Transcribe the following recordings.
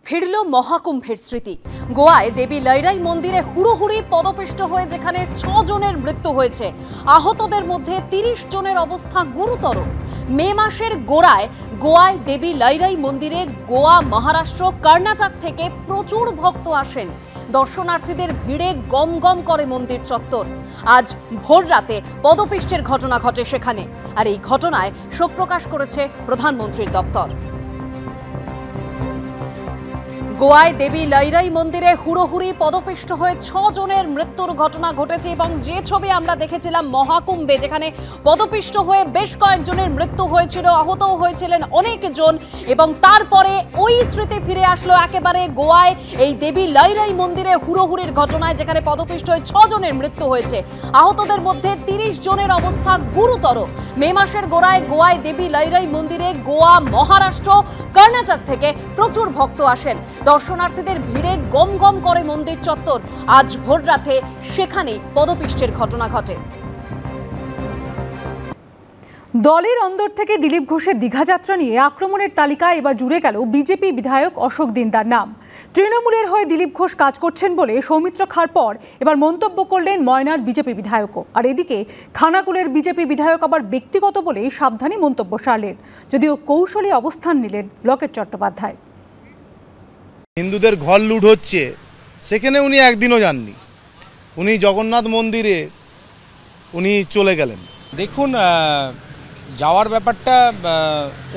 ফিরল মহাকুম্ভের স্মৃতি। গোয়ায় দেবী লৈরাই মন্দিরে হুড়োহুড়ি পদপিষ্ট হয়ে যেখানে ৬ জনের মৃত্যু হয়েছে, আহতদের মধ্যে ৩০ জনের অবস্থা গুরুতর। মে মাসের গোড়ায় গোয়ায় দেবী লৈরাই মন্দিরে গোয়া, মহারাষ্ট্র, কর্ণাটক থেকে প্রচুর ভক্ত আসেন। দর্শনার্থীদের ভিড়ে গম গম করে মন্দির চত্বর। আজ ভোর রাতে পদপিষ্টের ঘটনা ঘটে সেখানে, আর এই ঘটনায় শোক প্রকাশ করেছে প্রধানমন্ত্রীর দপ্তর। গোয়ায় দেবী লৈরাই মন্দিরে হুড়োহুড়ি পদপিষ্ট হয়ে ৬ জনের মৃত্যুর ঘটনা ঘটেছে এবং যে ছবি আমরা দেখেছিলাম মহাকুম্ভে, যেখানে পদপিষ্ট হয়ে বেশ কয়েকজনের মৃত্যু হয়েছিল, আহতও হয়েছিলেন অনেকজন, এবং তারপরে ওই স্মৃতি ফিরে আসলো একেবারে গোয়ায় এই দেবী লৈরাই মন্দিরে হুড়োহুড়ির ঘটনায়, যেখানে পদপিষ্ট হয়ে ৬ জনের মৃত্যু হয়েছে, আহতদের মধ্যে ৩০ জনের অবস্থা গুরুতর। মে মাসের গোড়ায় গোয়ায় দেবী লৈরাই মন্দিরে গোয়া, মহারাষ্ট্র, কর্ণাটক থেকে প্রচুর ভক্ত আসেন। দর্শনার্থীদের ভিড়ে গম গম করে মন্দির চত্বর। আজ ভোর রাতে সেখানে পদপিষ্টের ঘটনা ঘটে। দলের অন্দর থেকে দিলীপ ঘোষের দীঘা যাত্রা নিয়ে আক্রমণের তালিকায় এবার জুড়ে গেল বিজেপি বিধায়ক অশোক দিন্দার নাম। তৃণমূলের হয়ে দিলীপ ঘোষ কাজ করছেন বলে সৌমিত্র খাঁর পর এবার মন্তব্য করলেন ময়নার বিজেপি বিধায়কও। আর এদিকে খানাকুলের বিজেপি বিধায়ক আবার ব্যক্তিগত বলে সাবধানী মন্তব্য সারলেন, যদিও কৌশলী অবস্থান নিলেন লকেট চট্টোপাধ্যায়। হিন্দুদের ঘর লুট হচ্ছে, সেখানে উনি একদিনও যাননি। উনি জগন্নাথ মন্দিরে উনি চলে গেলেন। দেখুন, যাওয়ার ব্যাপারটা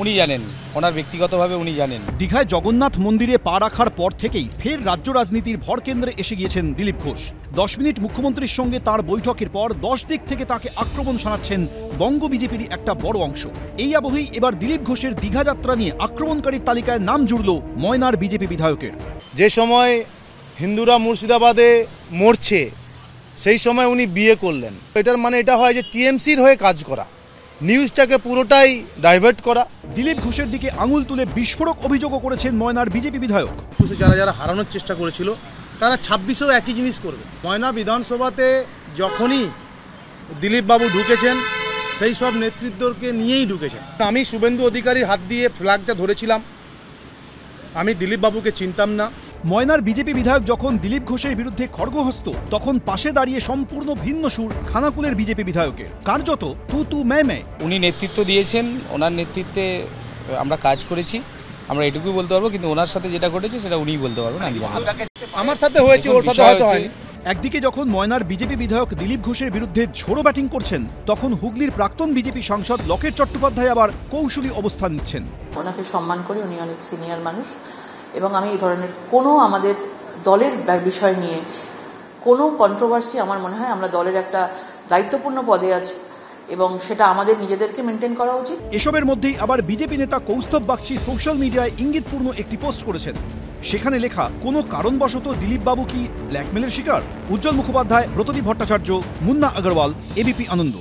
উনি জানেন, ওনার ব্যক্তিগতভাবে উনি জানেন। দীঘায় জগন্নাথ মন্দিরে পা রাখার পর থেকেই ফের রাজ্য রাজনীতির ভরকেন্দ্রে এসে গিয়েছেন দিলীপ ঘোষ। 10 মিনিট মুখ্যমন্ত্রীর সঙ্গে তার বৈঠকের পর 10 দিক থেকে তাকে আক্রমণ শানাচ্ছেন বঙ্গ বিজেপির একটা বড় অংশ। এই আবহেই এবার দিলীপ ঘোষের দীঘা যাত্রা নিয়ে আক্রমণকারীর তালিকায় নাম জুড়ল ময়নার বিজেপি বিধায়কের। যে সময় হিন্দুরা মুর্শিদাবাদে মরছে, সেই সময় উনি বিয়ে করলেন। এটার মানে এটা হয় যে টিএমসির হয়ে কাজ করা, নিউজটাকে পুরোটাই ডাইভার্ট করা। দিলীপ ঘোষের দিকে আঙুল তুলে বিস্ফোরক অভিযোগও করেছেন ময়নার বিজেপি বিধায়ক। যারা যারা হারানোর চেষ্টা করেছিল তারা 26এও একই জিনিস করবে। ময়না বিধানসভাতে যখনই দিলীপ বাবু ঢুকেছেন, সেই সব নেতৃত্বকে নিয়েই ঢুকেছেন। আমি শুভেন্দু অধিকারীর হাত দিয়ে ফ্ল্যাগটা ধরেছিলাম, আমি দিলীপ বাবুকে চিনতাম না। ময়নার বিজেপি বিধায়ক যখন দিলীপ ঘোষের বিরুদ্ধে খড়গহস্ত, তখন পাশে দাঁড়িয়ে সম্পূর্ণ ভিন্ন সুর খানাকুলের বিজেপি বিধায়কের। কার্যত তু তু মে মে। উনি নেতৃত্ব দিয়েছেন, ওনার নেতৃত্বে আমরা কাজ করেছি, আমরা এটুকুই বলতে পারবো, কিন্তু ওনার সাথে যেটা ঘটেছে সেটা উনিই বলতে পারবেন। আমার সাথে হয়েছে, ওর সাথে হয়তো হয়নি। একদিকে যখন ময়নার বিজেপি বিধায়ক দিলীপ ঘোষের বিরুদ্ধে ঝোড়ো ব্যাটিং করছেন, তখন হুগলির প্রাক্তন বিজেপি সাংসদ লকেট চট্টোপাধ্যায় আবার কৌশলী অবস্থান নিচ্ছেন। ওনাকে সম্মান করি, উনি অনেক সিনিয়র মানুষ, এবং আমি এই ধরনের কোনো আমাদের দলের বিষয় নিয়ে কোনো কন্ট্রোভার্সি, আমার মনে হয় আমরা দলের একটা দায়িত্বপূর্ণ পদে আছি এবং সেটা আমাদের নিজেদেরকে মেনটেন করা উচিত। এসবের মধ্যেই আবার বিজেপি নেতা কৌস্তব বাগচি সোশ্যাল মিডিয়ায় ইঙ্গিতপূর্ণ একটি পোস্ট করেছেন। সেখানে লেখা, কোনো কারণবশত দিলীপ বাবু কি ব্ল্যাকমেলের শিকার? উজ্জ্বল মুখোপাধ্যায়, ব্রতদীপ ভট্টাচার্য, মুন্না আগরওয়াল, এবিপি আনন্দ।